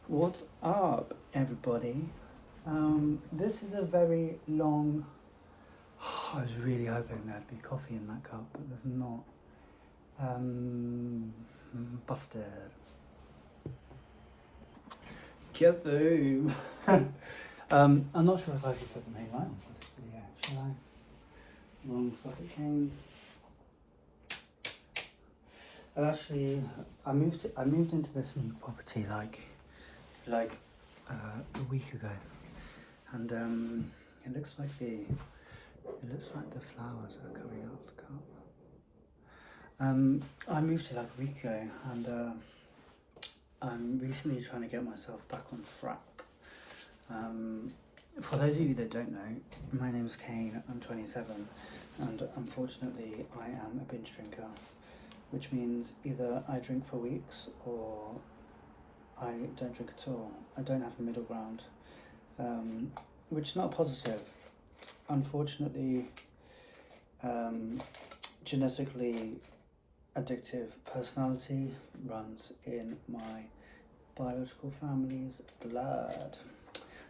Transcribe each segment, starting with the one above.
What's up, everybody? This is a very long. I was really hoping there'd be coffee in that cup, but there's not. Um, Busted. Kaboom! I'm not sure if I should put the main light on for this video. Shall I? Wrong socket cane. I moved into this new property like a week ago, and it looks like the flowers are coming out of the cup. I moved here like a week ago, and I'm recently trying to get myself back on track. For those of you that don't know, my name is Kane, I'm 27, and unfortunately I am a binge drinker, which means either I drink for weeks or I don't drink at all. I don't have a middle ground, which is not positive. Unfortunately, genetically addictive personality runs in my biological family's blood.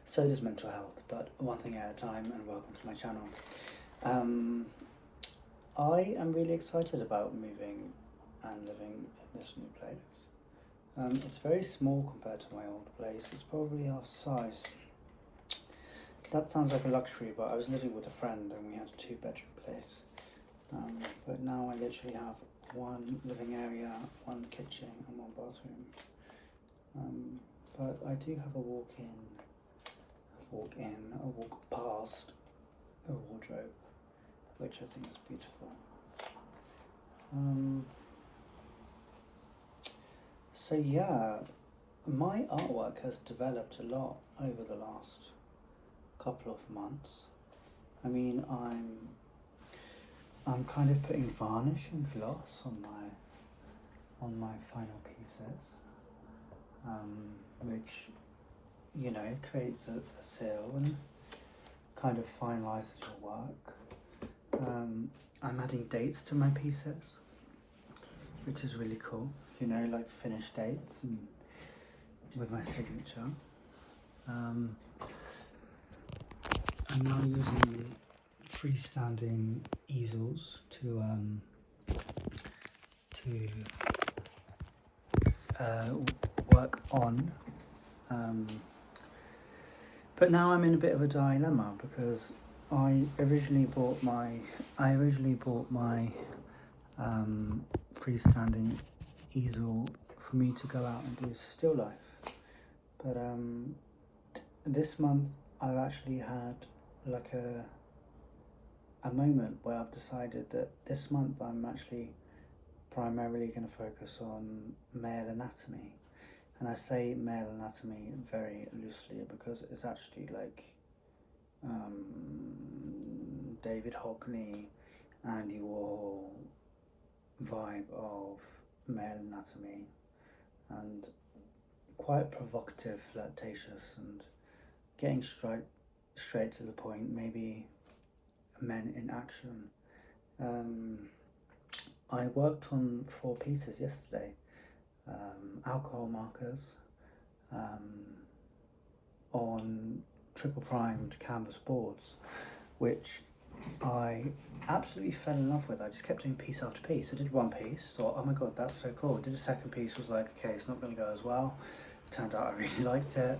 So does mental health, but one thing at a time, and welcome to my channel. I am really excited about moving and living in this new place. It's very small compared to my old place. It's probably half the size. That sounds like a luxury, but I was living with a friend and we had a 2-bedroom place. But now I literally have one living area, one kitchen and one bathroom. But I do have a walk past a wardrobe, which I think is beautiful. So yeah, my artwork has developed a lot over the last couple of months. I mean, I'm kind of putting varnish and gloss on my final pieces, which, you know, creates a seal and kind of finalises your work. I'm adding dates to my pieces, which is really cool, you know, like finished dates and with my signature. I'm now using freestanding easels to work on. But now I'm in a bit of a dilemma because I originally bought my freestanding easel for me to go out and do still life. But this month I've actually had like a moment where I've decided that this month I'm actually primarily going to focus on male anatomy. And I say male anatomy very loosely because it's actually like David Hockney, Andy Warhol vibe of male anatomy, and quite provocative, flirtatious, and getting straight to the point, maybe men in action. I worked on 4 pieces yesterday. Alcohol markers on triple primed canvas boards, which I absolutely fell in love with. I just kept doing piece after piece. I did one piece, thought, oh my god, that's so cool. Did a second piece, was like, okay, it's not going to go as well. Turned out I really liked it.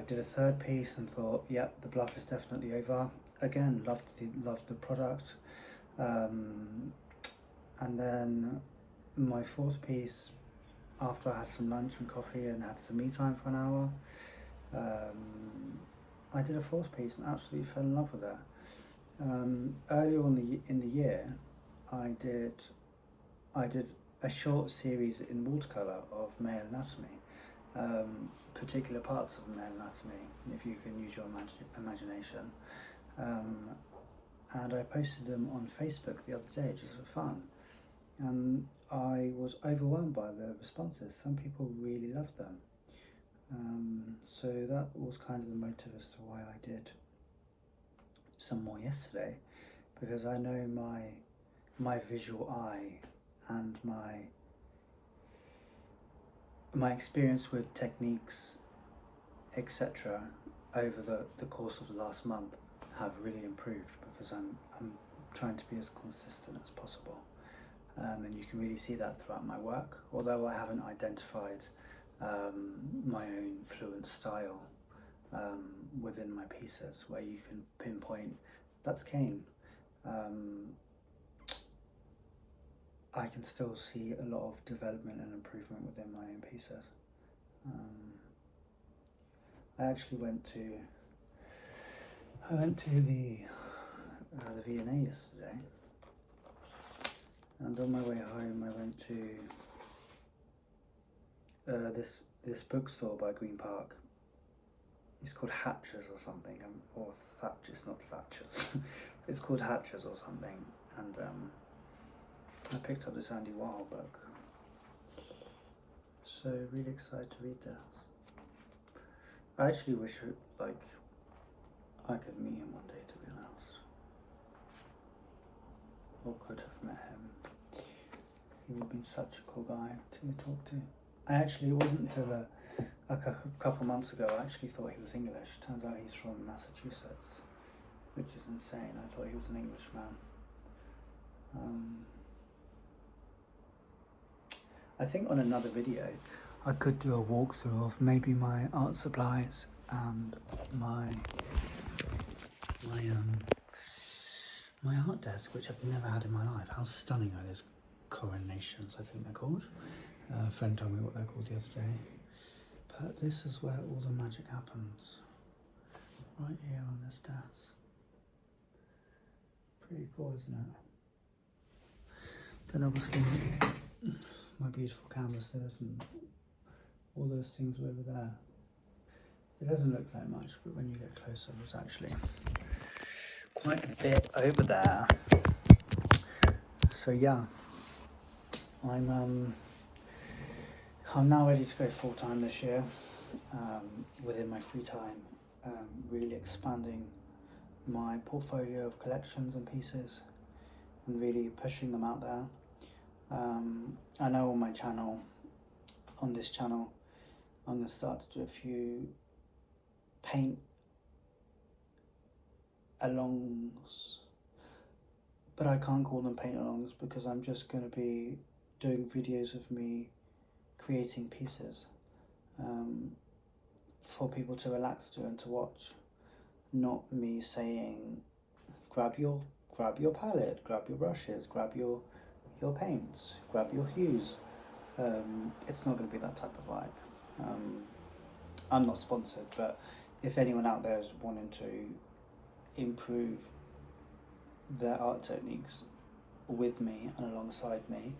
Did a third piece and thought, yep, the bluff is definitely over. Again, loved the product. And then my 4th piece, after I had some lunch and coffee and had some me time for an hour, I did a 4th piece and absolutely fell in love with it. Earlier on in the year, I did a short series in watercolour of male anatomy, particular parts of male anatomy, if you can use your imagination. And I posted them on Facebook the other day just for fun. And I was overwhelmed by the responses. Some people really loved them. So that was kind of the motive as to why I did some more yesterday, because I know my visual eye and my my experience with techniques, etc., over the course of the last month have really improved, because I'm trying to be as consistent as possible. And you can really see that throughout my work, although I haven't identified my own fluent style within my pieces, where you can pinpoint that's Kane. I can still see a lot of development and improvement within my own pieces. I actually went to the V&A yesterday, and on my way home I went to this bookstore by Green Park. It's called Hatchers or something, or Thatch. It's not Thatchers. It's called Hatchers or something, and I picked up this Andy Warhol book. So really excited to read this. I actually wish I could meet him one day, to be honest, or could have met him. He would be such a cool guy to talk to. It wasn't until a couple months ago I actually thought he was English. Turns out he's from Massachusetts, which is insane. I thought he was an Englishman. I think on another video I could do a walkthrough of maybe my art supplies and my art desk, which I've never had in my life. How stunning are those coronations, I think they're called. A friend told me what they're called the other day. But this is where all the magic happens, right here on this desk. Pretty cool, isn't it? Then obviously my beautiful canvases and all those things were over there. It doesn't look that much, but when you get closer, there's actually quite a bit over there. So yeah, I'm now ready to go full time this year, within my free time, really expanding my portfolio of collections and pieces and really pushing them out there. I know on this channel, I'm going to start to do a few paint alongs, but I can't call them paint alongs because I'm just going to be doing videos of me creating pieces for people to relax to and to watch, not me saying grab your palette, grab your brushes, grab your paints, grab your hues. It's not going to be that type of vibe. I'm not sponsored, but if anyone out there is wanting to improve their art techniques with me and alongside me,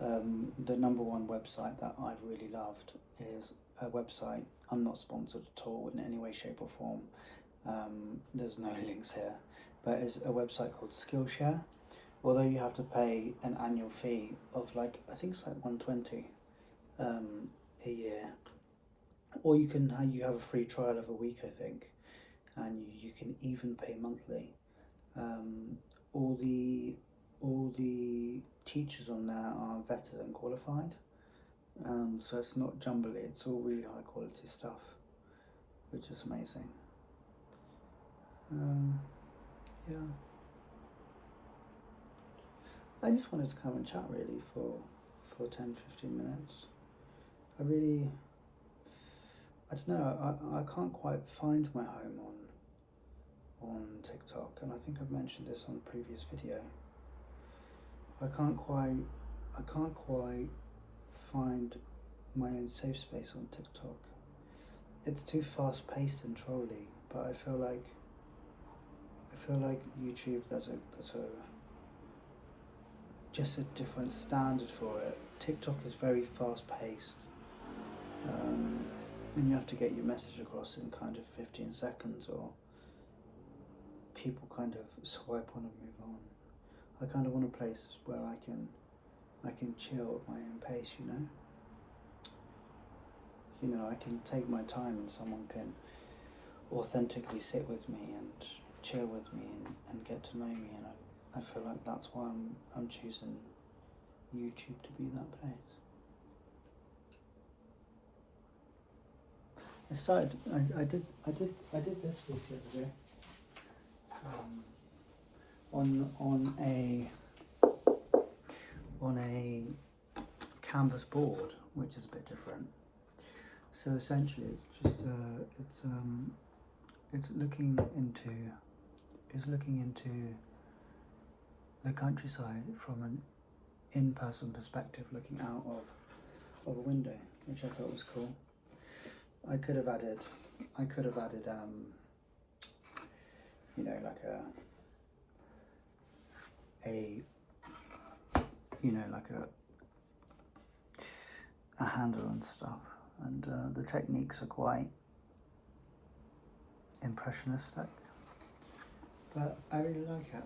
the number one website that I've really loved is a website. I'm not sponsored at all in any way, shape or form. There's no links here, but it's a website called Skillshare. Although you have to pay an annual fee of I think it's $120 a year, or you have a free trial of a week, I think, and you can even pay monthly. All the teachers on there are vetted and qualified, so it's not jumbly. It's all really high quality stuff, which is amazing. Yeah. I just wanted to come and chat really for 10-15 minutes. I don't know, I can't quite find my home on TikTok, and I think I've mentioned this on a previous video. I can't quite find my own safe space on TikTok. It's too fast paced and trolly, but I feel like YouTube, there's just a different standard for it. TikTok is very fast paced, and you have to get your message across in kind of 15 seconds, or people kind of swipe on and move on. I kind of want a place where I can chill at my own pace, I can take my time and someone can authentically sit with me and chill with me and get to know me, and I feel like that's why I'm choosing YouTube to be that place. I did this piece the other day. On a canvas board, which is a bit different. So essentially, it's looking into the countryside from an in-person perspective, looking out of a window, which I thought was cool. I could have added you know, like a handle and stuff, and the techniques are quite impressionistic, but I really like it.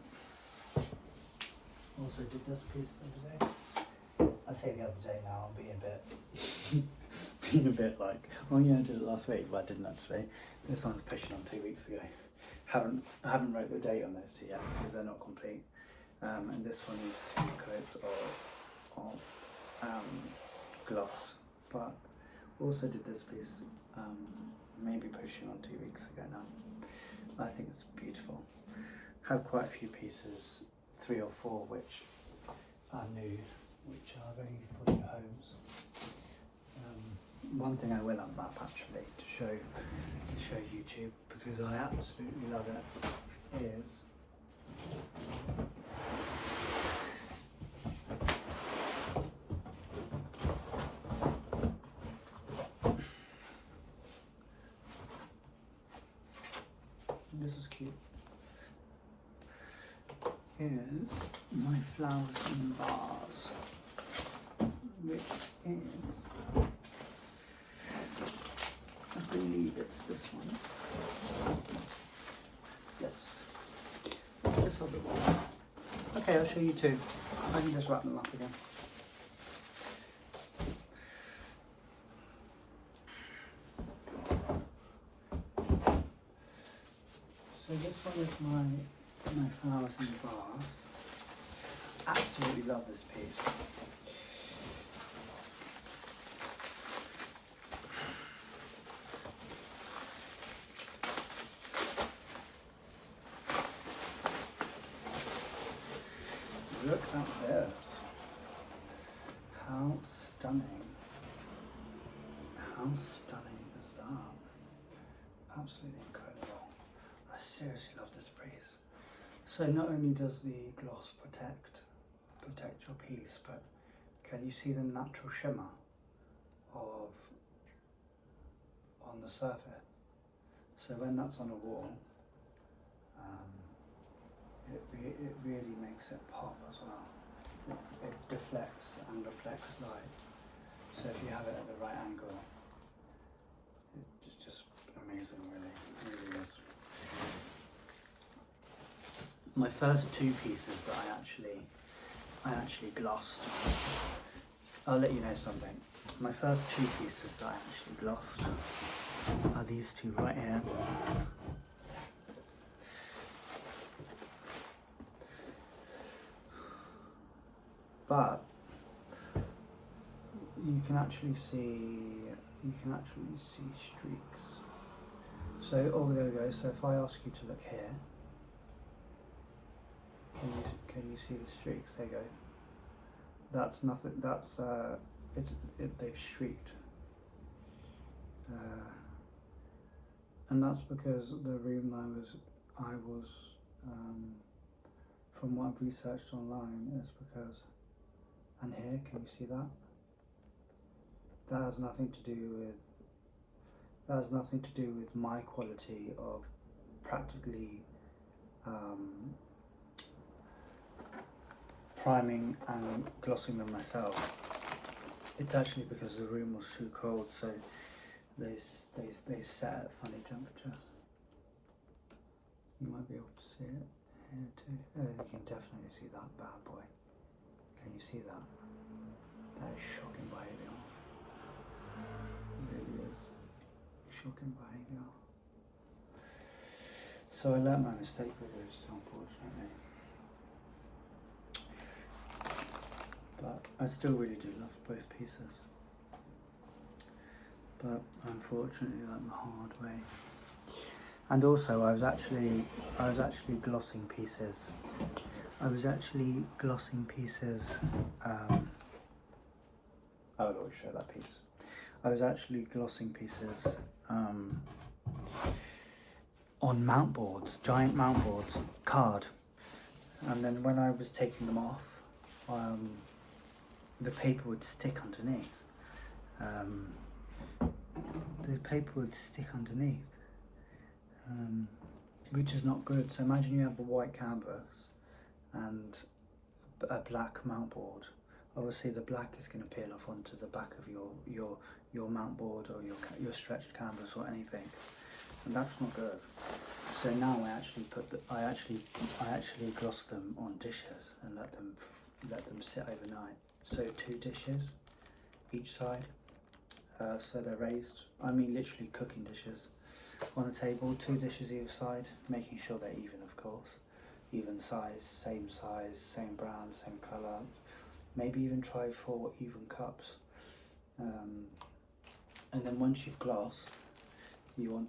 Also did this piece the other day. I say the other day now, I'm being a bit like, oh yeah, I did it last week, but I didn't actually. This one's pushing on 2 weeks ago. I haven't wrote the date on those two yet because they're not complete. And this one is 2 coats of gloss, but also did this piece maybe pushing on 2 weeks ago now. I think it's beautiful. Have quite a few pieces, 3 or 4 which are new, which are ready for new homes. One thing I will unwrap actually to show YouTube, because I absolutely love it, is this is cute. Is my flowers in vase, which is, I believe it's this one. Yes. What's this other one? Okay, I'll show you two. I can just wrap them up again. So this one is my flowers in the vase. Absolutely love this piece. Look at this. How stunning. How stunning is that? Absolutely incredible. I seriously love this piece. So not only does the gloss protect your piece, but can you see the natural shimmer on the surface? So when that's on a wall, it really makes it pop as well. It deflects and reflects light. So if you have it at the right angle, it's just amazing, really. It really is. My first 2 pieces that I actually glossed. I'll let you know something. My first 2 pieces that I actually glossed are these 2 right here. But you can actually see streaks. So there we go. So if I ask you to look here, can you see the streaks? There you go. That's nothing. That's they've streaked, and that's because the room I was from what I've researched online is because. And here, can you see that? That has nothing to do with my quality of practically priming and glossing them myself. It's actually because the room was too cold, so they set at funny temperatures. You might be able to see it here too. Oh, you can definitely see that bad boy. Can you see that? That is shocking behaviour. It really is shocking behaviour. So I learnt my mistake with this, unfortunately. But I still really do love both pieces. but unfortunately I went the hard way. And also I was actually glossing pieces. I will always show that piece. I was actually glossing pieces on mount boards, giant mount boards, card. And then when I was taking them off, the paper would stick underneath. Which is not good. So imagine you have a white canvas and a black mount board. Obviously the black is going to peel off onto the back of your mount board or your stretched canvas or anything, and that's not good. So now I actually gloss them on dishes and let them sit overnight. So 2 dishes each side, so they're raised. I mean literally cooking dishes on a table, 2 dishes either side, making sure they're even, of course, even size, same brand, same colour. Maybe even try for even cups. And then once you've glossed, you want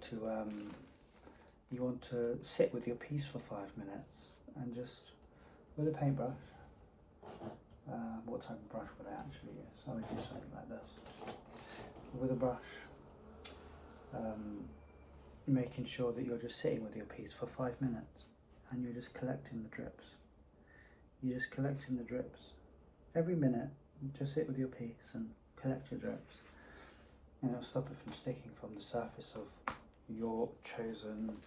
to sit with your piece for 5 minutes and just with a paintbrush. What type of brush would I actually use? I would use something like this. With a brush, making sure that you're just sitting with your piece for 5 minutes and you're just collecting the drips. You're just collecting the drips. Every minute, just sit with your piece and collect your drips. And it'll stop it from sticking from the surface of your chosen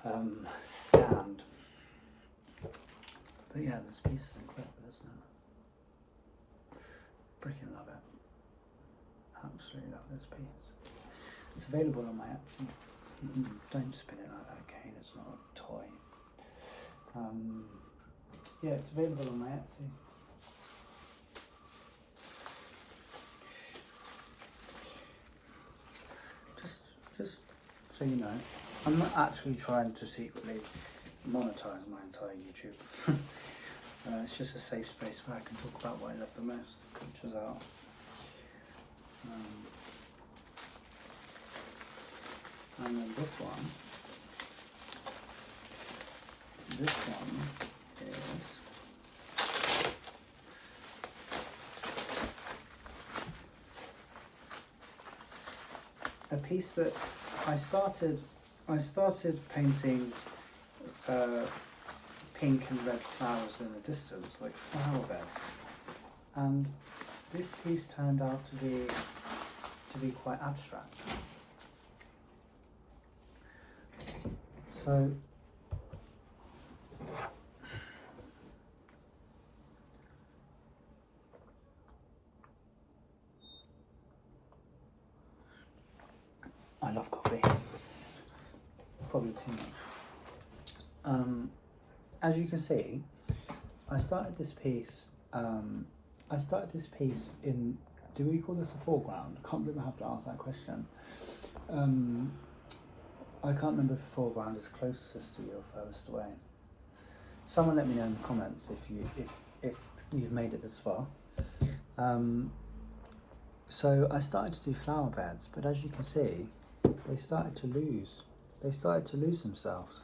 stand. But yeah, this piece is incredible, isn't it? Freaking love it. Absolutely love this piece. It's available on my Etsy. Don't spin it like that, Kane. It's not a toy. Yeah, it's available on my Etsy. Just so you know, I'm not actually trying to secretly monetize my entire YouTube. It's just a safe space where I can talk about what I love the most, which is art. And then this one is a piece that I started painting pink and red flowers in the distance, like flower beds, and this piece turned out to be quite abstract. So I love coffee, probably too much. As you can see, I started this piece in, do we call this a foreground? I can't believe I have to ask that question. I can't remember if foreground is closest to you or furthest away. Someone let me know in the comments if you've made it this far. So I started to do flower beds, but as you can see, they started to lose themselves,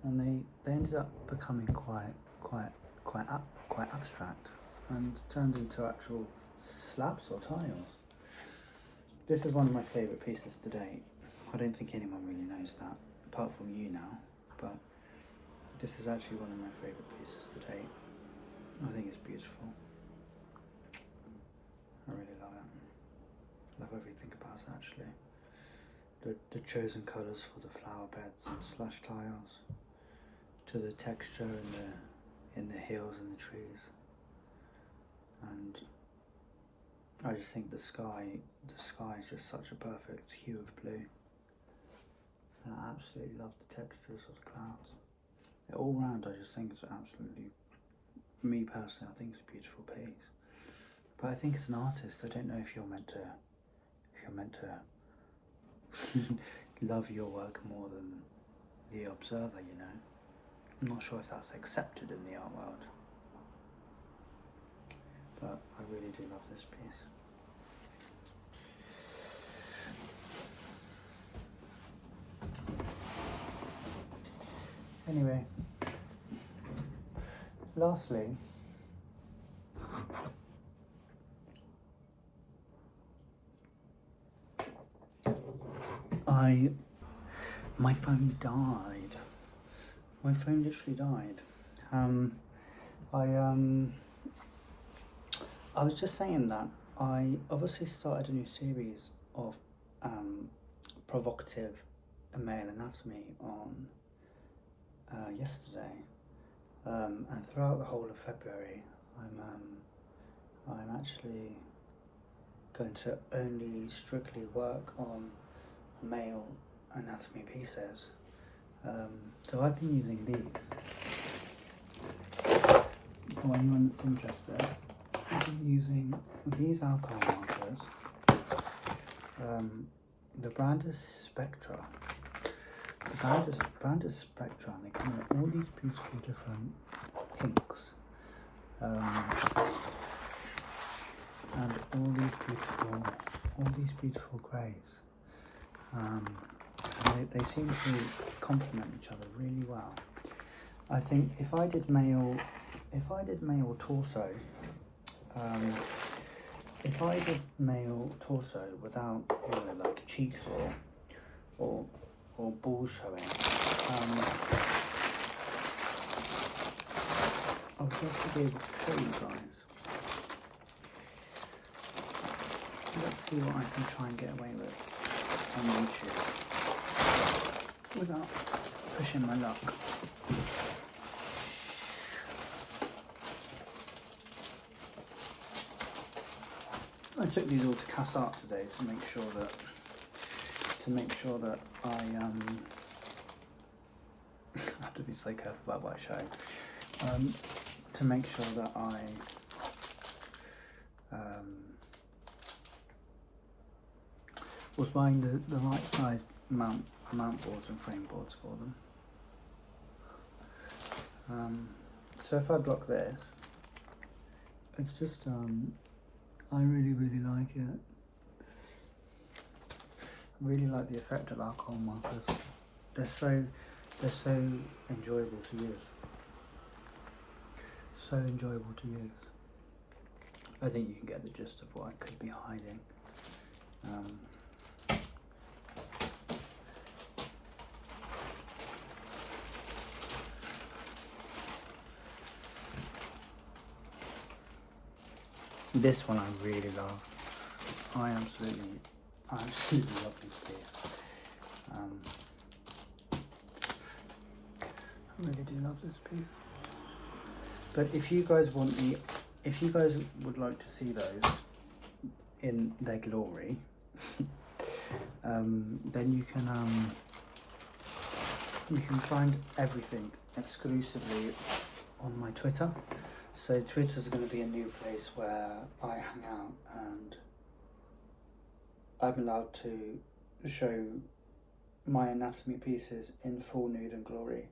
and they ended up becoming quite abstract and turned into actual slabs or tiles. This is one of my favourite pieces to date. I don't think anyone really knows that, apart from you now, but this is actually one of my favourite pieces to date. I think it's beautiful. I really love it. Love everything about it, actually. The chosen colours for the flower beds and slash tiles, to the texture in the hills and the trees, and I just think the sky is just such a perfect hue of blue, and I absolutely love the textures of the clouds. All round, I just think it's absolutely, me personally, I think it's a beautiful piece. But I think as an artist, I don't know if you're meant to love your work more than the observer, you know. I'm not sure if that's accepted in the art world, but I really do love this piece. Anyway, lastly, my phone died. My phone literally died. I was just saying that I obviously started a new series of provocative male anatomy on yesterday, and throughout the whole of February, I'm actually going to only strictly work on male anatomy pieces. So I've been using these. For anyone that's interested, I've been using these alcohol markers. The brand is Spectra. The brand is Spectra, and they come in all these beautiful different pinks, and all these beautiful greys. They seem to complement each other really well. I think if I did male torso, without like cheeks or balls showing, I'll just be able to show you guys. Let's see what I can try and get away with on YouTube without pushing my luck. I took these all to Cassart today to make sure that I I have to be so careful about what I show. To make sure that I was buying the right size mount boards and frame boards for them. So if I block this, it's just I really like it. I really like the effect of alcohol markers. They're so enjoyable to use. So enjoyable to use. I think you can get the gist of what I could be hiding. This one I really love. I absolutely love this piece. I really do love this piece. But if you guys would like to see those in their glory, then you can find everything exclusively on my Twitter. So Twitter's going to be a new place where I hang out, and I'm allowed to show my anatomy pieces in full nude and glory.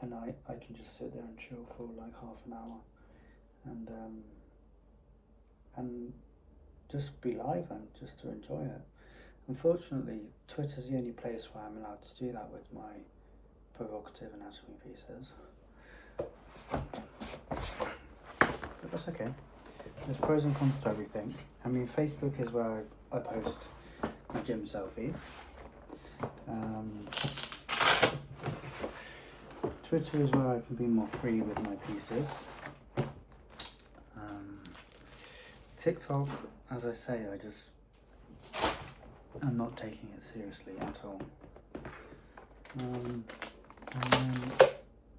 And I can just sit there and chill for like half an hour and just be live and just to enjoy it. Unfortunately, Twitter's the only place where I'm allowed to do that with my provocative anatomy pieces. But that's okay. There's pros and cons to everything. I mean, Facebook is where I post my gym selfies. Twitter is where I can be more free with my pieces. TikTok, as I say, I'm not taking it seriously at all. And then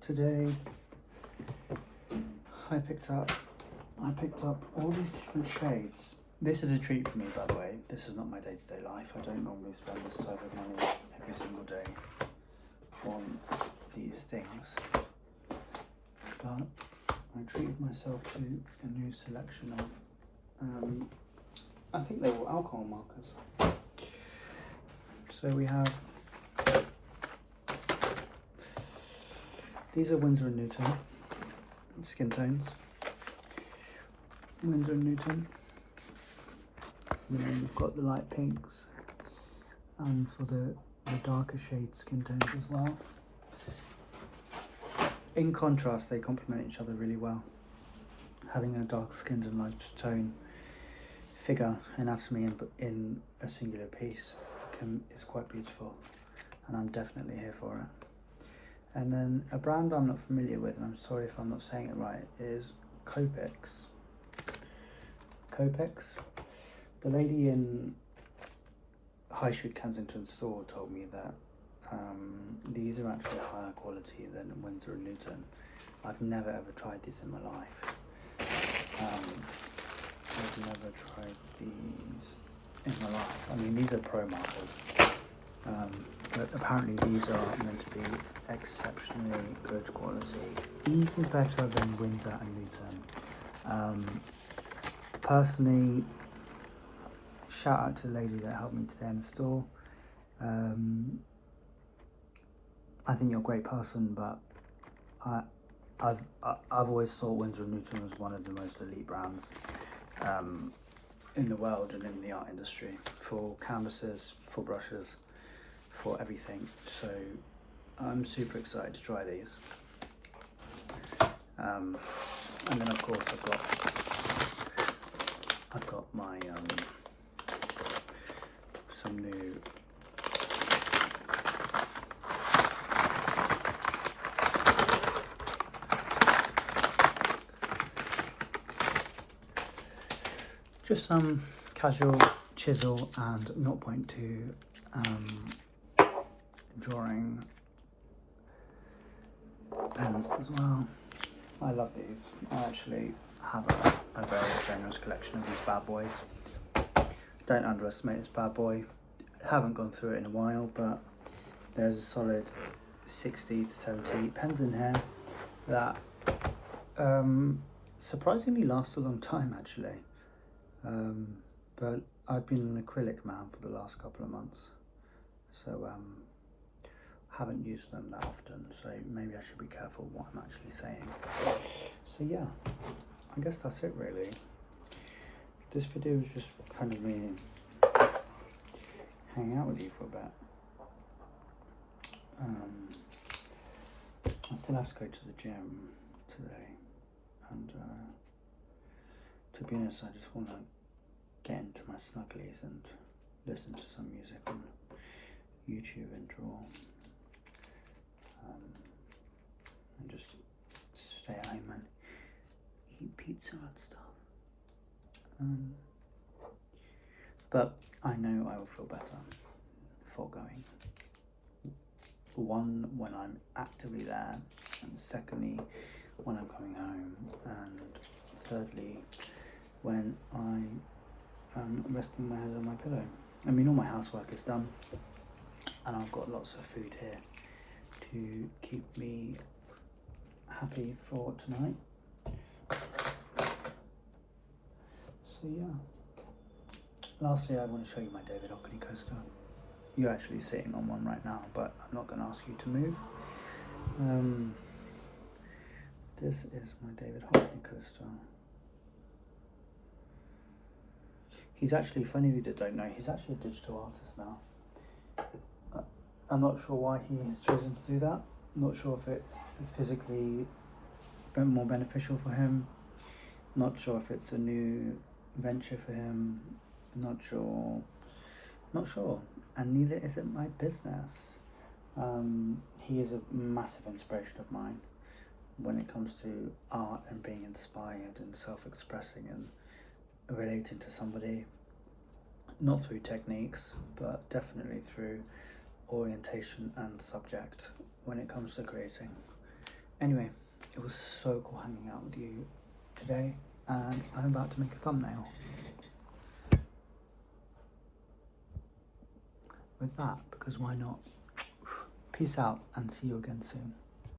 today I picked up all these different shades. This is a treat for me, by the way. This is not my day-to-day life. I don't normally spend this type of money every single day on these things. But I treated myself to a new selection of, I think they were alcohol markers. So we have, these are Winsor & Newton skin tones. Winsor & Newton. And then we've got the light pinks, and for the the darker shade skin tones as well. In contrast, they complement each other really well. Having a dark skinned and light tone figure anatomy in a singular piece is quite beautiful, and I'm definitely here for it. And then a brand I'm not familiar with, and I'm sorry if I'm not saying it right, is Copex. Copex? The lady in High Street Kensington store told me that these are actually higher quality than Winsor & Newton. I've never ever tried these in my life. I've never tried these in my life. I mean, these are pro markers, but apparently these are meant to be exceptionally good quality, even better than Winsor & Newton. Personally, shout out to the lady that helped me today in the store. I think you're a great person, but I've always thought Winsor & Newton was one of the most elite brands in the world and in the art industry, for canvases, for brushes, for everything. So I'm super excited to try these. And then of course I've got my some new just some casual chisel and 0.2 drawing pens as well. I love these. I actually have a very generous collection of these bad boys. Don't underestimate this bad boy. Haven't gone through it in a while, but there's a solid 60 to 70 pens in here that surprisingly last a long time actually. But I've been an acrylic man for the last couple of months, so haven't used them that often, so maybe I should be careful what I'm actually saying. So yeah, I guess that's it really. This video is just kind of me hanging out with you for a bit. I still have to go to the gym today, and to be honest, I just want to get into my snugglies and listen to some music on YouTube and draw, and just stay at home and eat pizza and stuff. But I know I will feel better for going. One, when I'm actively there, and secondly, when I'm coming home, and thirdly, when I am resting my head on my pillow. I mean, all my housework is done, and I've got lots of food here to keep me happy for tonight. So yeah. Lastly, I want to show you my David Hockney coaster. You're actually sitting on one right now, but I'm not going to ask you to move. This is my David Hockney coaster. He's actually, for any of you that don't know, he's actually a digital artist now. I'm not sure why he has chosen to do that. I'm not sure if it's physically more beneficial for him. Not sure if it's a new venture for him. Not sure, and neither is it my business. He is a massive inspiration of mine when it comes to art and being inspired and self-expressing and relating to somebody, not through techniques, but definitely through orientation and subject when it comes to creating. Anyway, it was so cool hanging out with you today, and I'm about to make a thumbnail with that, because why not? Peace out, and see you again soon.